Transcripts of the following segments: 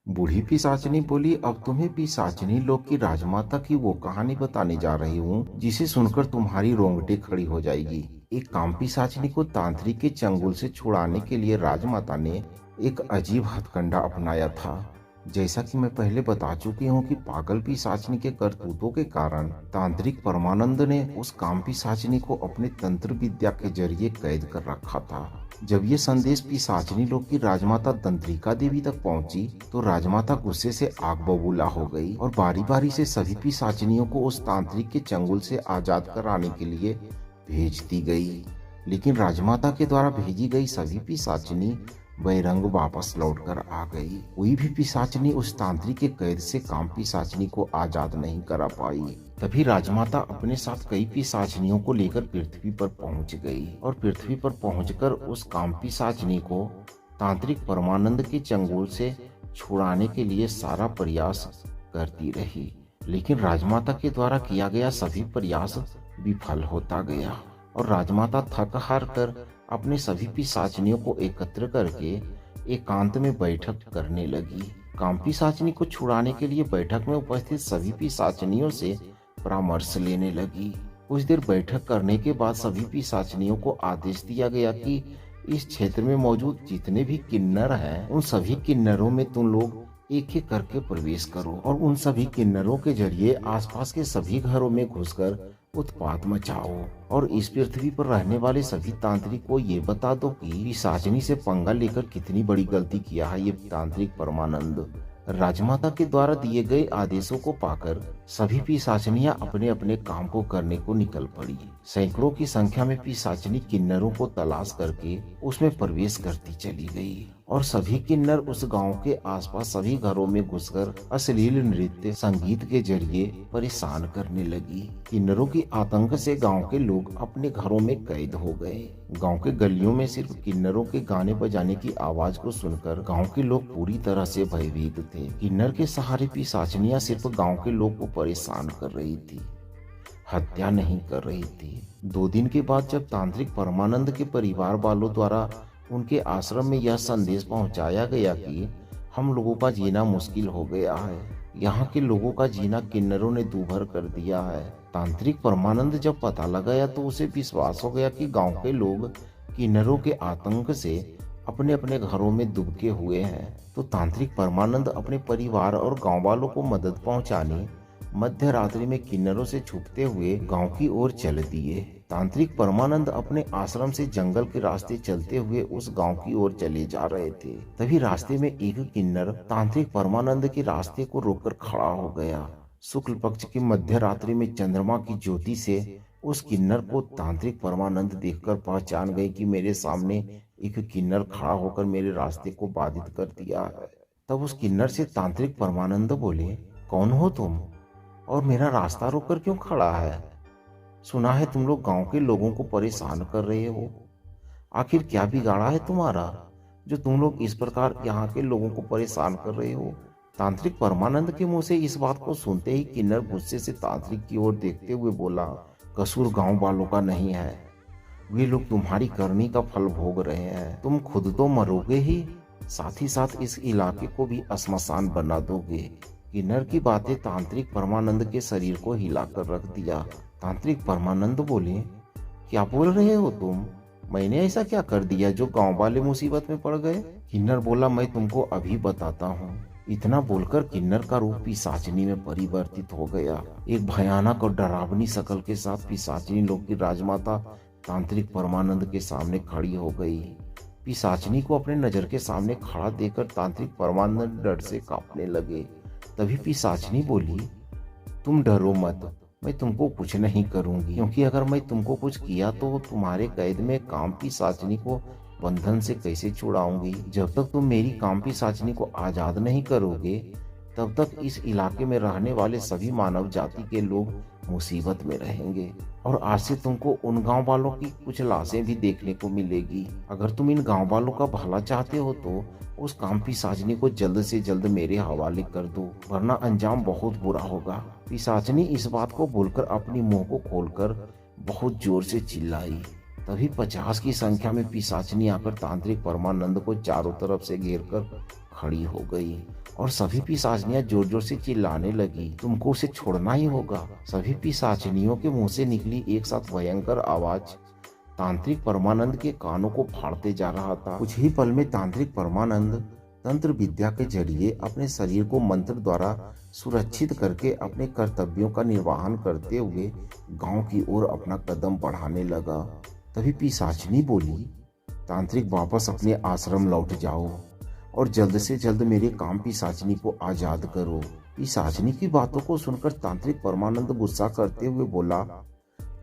बूढ़ी पिशाचिनी बोली, अब तुम्हें पिशाचिनी लोग की राजमाता की वो कहानी बताने जा रही हूँ जिसे सुनकर तुम्हारी रोंगटे खड़ी हो जाएगी। एक काम पिशाचिनी को तांत्रिक के चंगुल से छुड़ाने के लिए राजमाता ने एक अजीब हथकंडा अपनाया था। जैसा कि मैं पहले बता चुकी हूँ कि पागल पिशाचिनी के करतूतों के कारण तांत्रिक परमानंद ने उस काम पिशाचिनी को अपने तंत्र विद्या के जरिए कैद कर रखा था। जब ये संदेश पिशाचिनी लोग की राजमाता तंत्रिका देवी तक पहुंची तो राजमाता गुस्से से आग बबूला हो गई और बारी बारी से सभी पिशाचिनियों को उस तांत्रिक के चंगुल से आजाद कराने के लिए भेज दी गई। लेकिन राजमाता के द्वारा भेजी गई सभी पिशाचिनी बैरंग वापस लौटकर आ गई। कोई भी पिशाचिनी उस तांत्रिक के कैद से काम पिशाचिनी को आजाद नहीं करा पाई। तभी राजमाता अपने साथ कई पिशाचिनियों को लेकर पृथ्वी पर पहुंच गई और पृथ्वी पर पहुंचकर उस काम पिशाचिनी को तांत्रिक परमानंद के चंगुल से छुड़ाने के लिए सारा प्रयास करती रही। लेकिन राजमाता के द्वारा किया गया सभी प्रयास विफल होता गया और राजमाता थक हार कर अपने सभी पिशाचिनियों को एकत्र करके एकांत में बैठक करने लगी। काम पिशाचिनी को छुड़ाने के लिए बैठक में उपस्थित सभी पिशाचिनियों से परामर्श लेने लगी। कुछ देर बैठक करने के बाद सभी पिशाचिनियों को आदेश दिया गया कि इस क्षेत्र में मौजूद जितने भी किन्नर हैं, उन सभी किन्नरों में तुम लोग एक एक करके प्रवेश करो और उन सभी किन्नरों के जरिए आसपास के सभी घरों में घुसकर उत्पात मचाओ और इस पृथ्वी पर रहने वाले सभी तांत्रिक को ये बता दो कि पिशाचिनी से पंगा लेकर कितनी बड़ी गलती किया है ये तांत्रिक परमानंद। राजमाता के द्वारा दिए गए आदेशों को पाकर सभी पिशाचिनियां अपने अपने काम को करने को निकल पड़ी। सैकड़ों की संख्या में पिशाचिनी किन्नरों को तलाश करके उसमें प्रवेश करती चली गई और सभी किन्नर उस गांव के आसपास सभी घरों में घुसकर अश्लील नृत्य संगीत के जरिए परेशान करने लगी। किन्नरों की आतंक से गांव के लोग अपने घरों में कैद हो गए। गांव के गलियों में सिर्फ किन्नरों के गाने बजाने की आवाज को सुनकर गांव के लोग पूरी तरह से भयभीत थे। किन्नर के सहारे पिशाचिनियां सिर्फ गांव के लोग को परेशान कर रही थी, हत्या नहीं कर रही थी। 2 दिन के बाद जब तांत्रिक परमानंद के परिवार वालों द्वारा उनके आश्रम में यह संदेश पहुंचाया गया कि हम लोगों का जीना मुश्किल हो गया है, यहाँ के लोगों का जीना किन्नरों ने दूभर कर दिया है। तांत्रिक परमानंद जब पता लगाया तो उसे विश्वास हो गया कि गांव के लोग किन्नरों के आतंक से अपने अपने घरों में दुबके हुए हैं। तो तांत्रिक परमानंद अपने परिवार और गांव वालों को मदद पहुंचाने मध्य रात्रि में किन्नरों से छुपते हुए गांव की ओर चल दिए। तांत्रिक परमानंद अपने आश्रम से जंगल के रास्ते चलते हुए उस गांव की ओर चले जा रहे थे। तभी रास्ते में एक किन्नर तांत्रिक परमानंद के रास्ते को रोककर खड़ा हो गया। शुक्ल पक्ष की मध्य रात्रि में चंद्रमा की ज्योति से उस किन्नर को तांत्रिक परमानंद देखकर पहचान गए कि मेरे सामने एक किन्नर खड़ा होकर मेरे रास्ते को बाधित कर दिया है। तब उस किन्नर से तांत्रिक परमानंद बोले, कौन हो तुम और मेरा रास्ता रोककर क्यों खड़ा है? सुना है तुम लोग गांव के लोगों को परेशान कर रहे हो। आखिर क्या बिगाड़ा है तुम्हारा जो तुम लोग इस प्रकार यहाँ के लोगों को परेशान कर रहे हो? तांत्रिक परमानंद के मुंह से इस बात को सुनते ही किन्नर गुस्से से तांत्रिक की ओर देखते हुए बोला, कसूर गांव वालों का नहीं है, वे लोग तुम्हारी करनी का फल भोग रहे हैं। तुम खुद तो मरोगे ही, साथ ही साथ इस इलाके को भी श्मशान बना दोगे। किन्नर की बातें तांत्रिक परमानंद के शरीर को हिलाकर रख दिया। तांत्रिक परमानंद बोले, क्या बोल रहे हो तुम? मैंने ऐसा क्या कर दिया जो गांव वाले मुसीबत में पड़ गए? किन्नर बोला, मैं तुमको अभी बताता हूँ। इतना बोलकर किन्नर का रूप पिशाचिनी में परिवर्तित हो गया। एक भयानक और डरावनी शक्ल के साथ पिशाचिनी लोग की राजमाता तांत्रिक परमानंद के सामने खड़ी हो गई। पिशाचिनी को अपने नजर के सामने खड़ा देखकर तांत्रिक परमानंद डर से कांपने लगे। तभी पिशाचिनी बोली, तुम डरो मत, मैं तुमको कुछ नहीं करूंगी, क्योंकि अगर मैं तुमको कुछ किया तो तुम्हारे कैद में काम पिशाचिनी को बंधन से कैसे छुड़ाऊंगी। जब तक तुम मेरी काम पिशाचिनी को आजाद नहीं करोगे तब तक इस इलाके में रहने वाले सभी मानव जाति के लोग मुसीबत में रहेंगे और आज से तुमको उन गांव वालों की कुछ लाशें भी देखने को मिलेगी। अगर तुम इन गांव वालों का भला चाहते हो तो उस काम पिशाचिनी को जल्द से जल्द मेरे हवाले कर दो, वरना अंजाम बहुत बुरा होगा। पिशाचिनी इस बात को बोलकर अपनी मुंह को खोलकर बहुत जोर से चिल्लाई। तभी 50 की संख्या में पिशाचिनी आकर तांत्रिक परमानंद को चारों तरफ से घेर कर खड़ी हो गई और सभी पिशाचनियां जोर जोर से चिल्लाने लगी, तुमको उसे छोड़ना ही होगा। सभी पिशाचनियों के मुंह से निकली एक साथ भयंकर आवाज तांत्रिक परमानंद के कानों को फाड़ते जा रहा था। कुछ ही पल में तांत्रिक परमानंद तंत्र विद्या के जरिए अपने शरीर को मंत्र द्वारा सुरक्षित करके अपने कर्तव्यों का निर्वहन करते हुए गांव की ओर अपना कदम बढ़ाने लगा। तभी पिशाचनी बोली, तांत्रिक वापस अपने आश्रम लौट जाओ और जल्द से जल्द मेरे काम पिशाचनी को आजाद करो। पिशाचनी की बातों को सुनकर तांत्रिक परमानंद गुस्सा करते हुए बोला,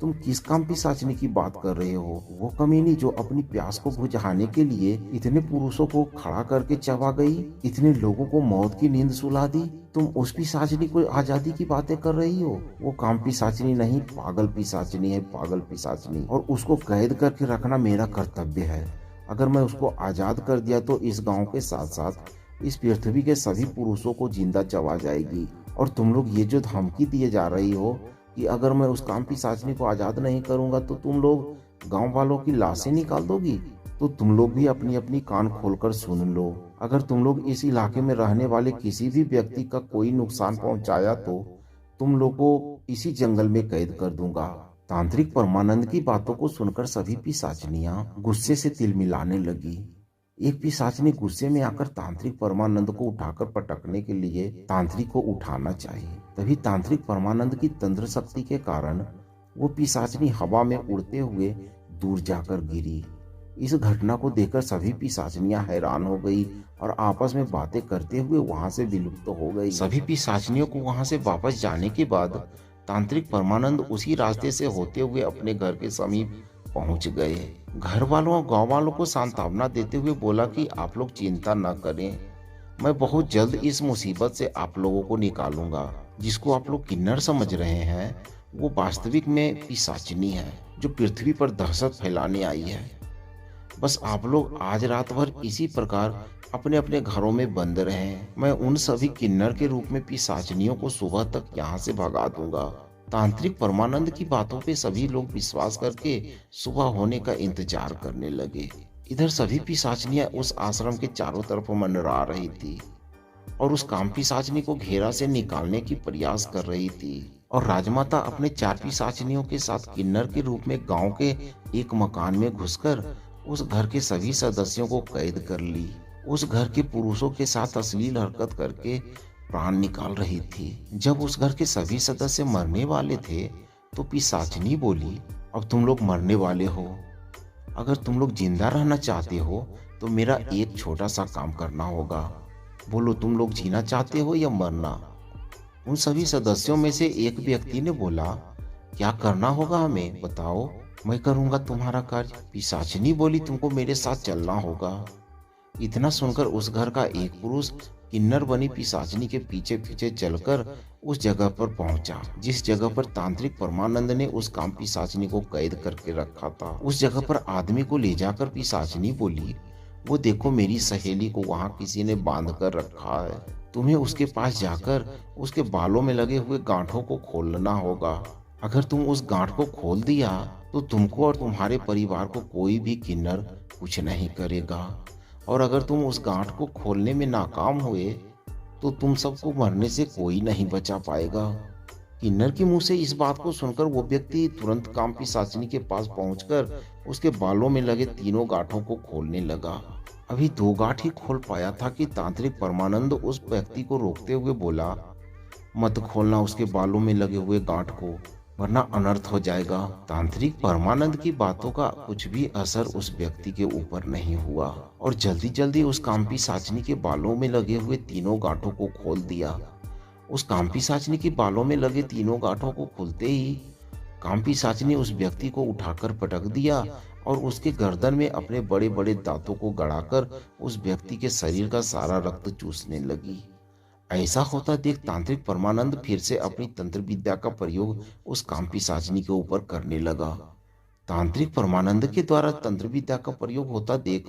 तुम किस काम पिशाचनी की बात कर रहे हो? वो कमीनी जो अपनी प्यास को बुझाने के लिए इतने पुरुषों को खड़ा करके चबा गई, इतने लोगों को मौत की नींद सुला दी। तुम उस पिशाचनी को आजादी की बातें कर रही हो? वो काम पिशाचनी नहीं, पागल पिशाचनी है, पागल पिशाचनी। और उसको कैद करके रखना मेरा कर्तव्य है। अगर मैं उसको आजाद कर दिया तो इस गांव के साथ साथ इस पृथ्वी के सभी पुरुषों को जिंदा चबा जाएगी। और तुम लोग ये जो धमकी दिए जा रही हो कि अगर मैं उस काम पिशाचनी को आजाद नहीं करूंगा तो तुम लोग गांव वालों की लाशें निकाल दोगी, तो तुम लोग भी अपनी अपनी कान खोलकर सुन लो। अगर तुम लोग इस इलाके में रहने वाले किसी भी व्यक्ति का कोई नुकसान पहुंचाया तो तुम लोग को इसी जंगल में कैद कर दूंगा। तांत्रिक परमानंद की बातों को सुनकर सभी पिशाचनियां गुस्से से तिलमिलाने लगी। एक पिशाचनी गुस्से में आकर तांत्रिक परमानंद को उठाकर पटकने के लिए तांत्रिक को उठाना चाहिए। तभी तांत्रिक परमानंद की तंत्र शक्ति के कारण वो पिशाचनी हवा में उड़ते हुए दूर जाकर गिरी। इस घटना को देखकर सभी पिशाचनियां हैरान हो गई और आपस में बातें करते हुए वहां से विलुप्त हो गई। सभी पिशाचनियों को वहां से वापस जाने के बाद तांत्रिक परमानंद उसी रास्ते से होते हुए अपने घर के समीप पहुंच गए। घर वालों और गांव वालों को सांत्वना देते हुए बोला कि आप लोग चिंता न करें, मैं बहुत जल्द इस मुसीबत से आप लोगों को निकालूंगा। जिसको आप लोग किन्नर समझ रहे हैं वो वास्तविक में पिशाचिनी है जो पृथ्वी पर दहशत फैलाने आई है। बस आप लोग आज रात भर इसी प्रकार अपने अपने घरों में बंद रहें। मैं उन सभी किन्नर के रूप में पिशाचनियों को सुबह तक यहाँ से भगा दूंगा। तांत्रिक परमानंद की बातों पे सभी लोग विश्वास करके सुबह होने का इंतजार करने लगे। इधर सभी पिशाचनियां उस आश्रम के चारों तरफ मंडरा रही थी और उस काम पिशाचनी को घेरा से निकालने की प्रयास कर रही थी। और राजमाता अपने 4 पिशाचनियों के साथ किन्नर के रूप में गांव के एक मकान में घुसकर उस घर के सभी सदस्यों को कैद कर ली। उस घर के पुरुषों के साथ अश्लील हरकत करके प्राण निकाल रही थी। जब उस घर के सभी सदस्य मरने वाले थे तो पिशाचनी बोली, अब तुम लोग मरने वाले हो। अगर तुम लोग जिंदा रहना चाहते हो तो मेरा एक छोटा सा काम करना होगा। बोलो, तुम लोग जीना चाहते हो या मरना? उन सभी सदस्यों में से एक व्यक्ति ने बोला, क्या करना होगा हमें बताओ, मैं करूंगा तुम्हारा कार्य। पिशाचनी बोली, तुमको मेरे साथ चलना होगा। इतना सुनकर उस घर का एक पुरुष किन्नर बनी पिशाचनी के पीछे पीछे चलकर उस जगह पर पहुंचा जिस जगह पर तांत्रिक परमानंद ने उस काम पिशाचनी को कैद करके रखा था। उस जगह पर आदमी को ले जाकर पिशाचनी बोली, वो देखो मेरी सहेली को वहां किसी ने बांध कर रखा है। तुम्हें उसके पास जाकर उसके बालों में लगे हुए गांठों को खोलना होगा। अगर तुम उस गांठ को खोल दिया तो तुमको और तुम्हारे परिवार को कोई भी किन्नर कुछ नहीं करेगा। और अगर तुम उस गांठ को खोलने में नाकाम हुए तो तुम सबको मरने से कोई नहीं बचा पाएगा। किन्नर के मुंह से इस बात को सुनकर वो व्यक्ति तुरंत काम पिशाचनी के पास पहुंचकर उसके बालों में लगे तीनों गांठों को खोलने लगा। अभी 2 गांठ ही खोल पाया था कि तांत्रिक परमानंद उस व्यक्ति को रोकते हुए बोला, मत खोलना उसके बालों में लगे हुए गांठ को, वरना अनर्थ हो जाएगा। तांत्रिक परमानंद की बातों का कुछ भी असर उस व्यक्ति के ऊपर नहीं हुआ और जल्दी जल्दी उस काम पिशाचनी के बालों में लगे हुए तीनों गांठों को खोल दिया। उस काम पिशाचनी के बालों में लगे तीनों गांठों को खोलते ही काम पिशाचनी उस व्यक्ति को उठाकर पटक दिया और उसके गर्दन में अपने बड़े बड़े दांतों को गड़ाकर उस व्यक्ति के शरीर का सारा रक्त चूसने लगी। ऐसा होता देख तांत्रिक परमानंद फिर से अपनी तंत्र विद्या का प्रयोग उस काम पिशाचनी के ऊपर करने लगा। तांत्रिक परमानंद के द्वारा तंत्र विद्या का प्रयोग होता देख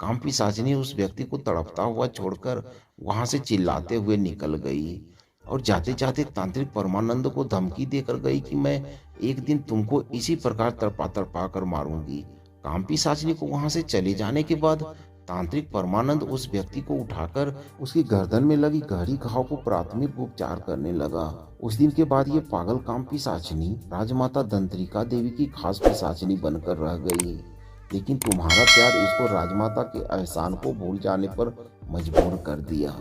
काम पिशाचनी उस व्यक्ति को तड़पता हुआ छोड़कर वहां से चिल्लाते हुए निकल गई और जाते जाते तांत्रिक परमानंद को धमकी देकर गई कि मैं एक दिन तुमको इसी प्रकार तड़पा तड़पा कर मारूंगी। काम पिशाचनी को वहां से चले जाने के बाद तांत्रिक परमानंद उस व्यक्ति को उठाकर उसकी गर्दन में लगी गहरी घाव को प्राथमिक उपचार करने लगा। उस दिन के बाद ये पागल काम पिशाचिनी राजमाता दंत्रिका देवी की खास पिशाचिनी बनकर रह गई। लेकिन तुम्हारा प्यार इसको राजमाता के एहसान को भूल जाने पर मजबूर कर दिया।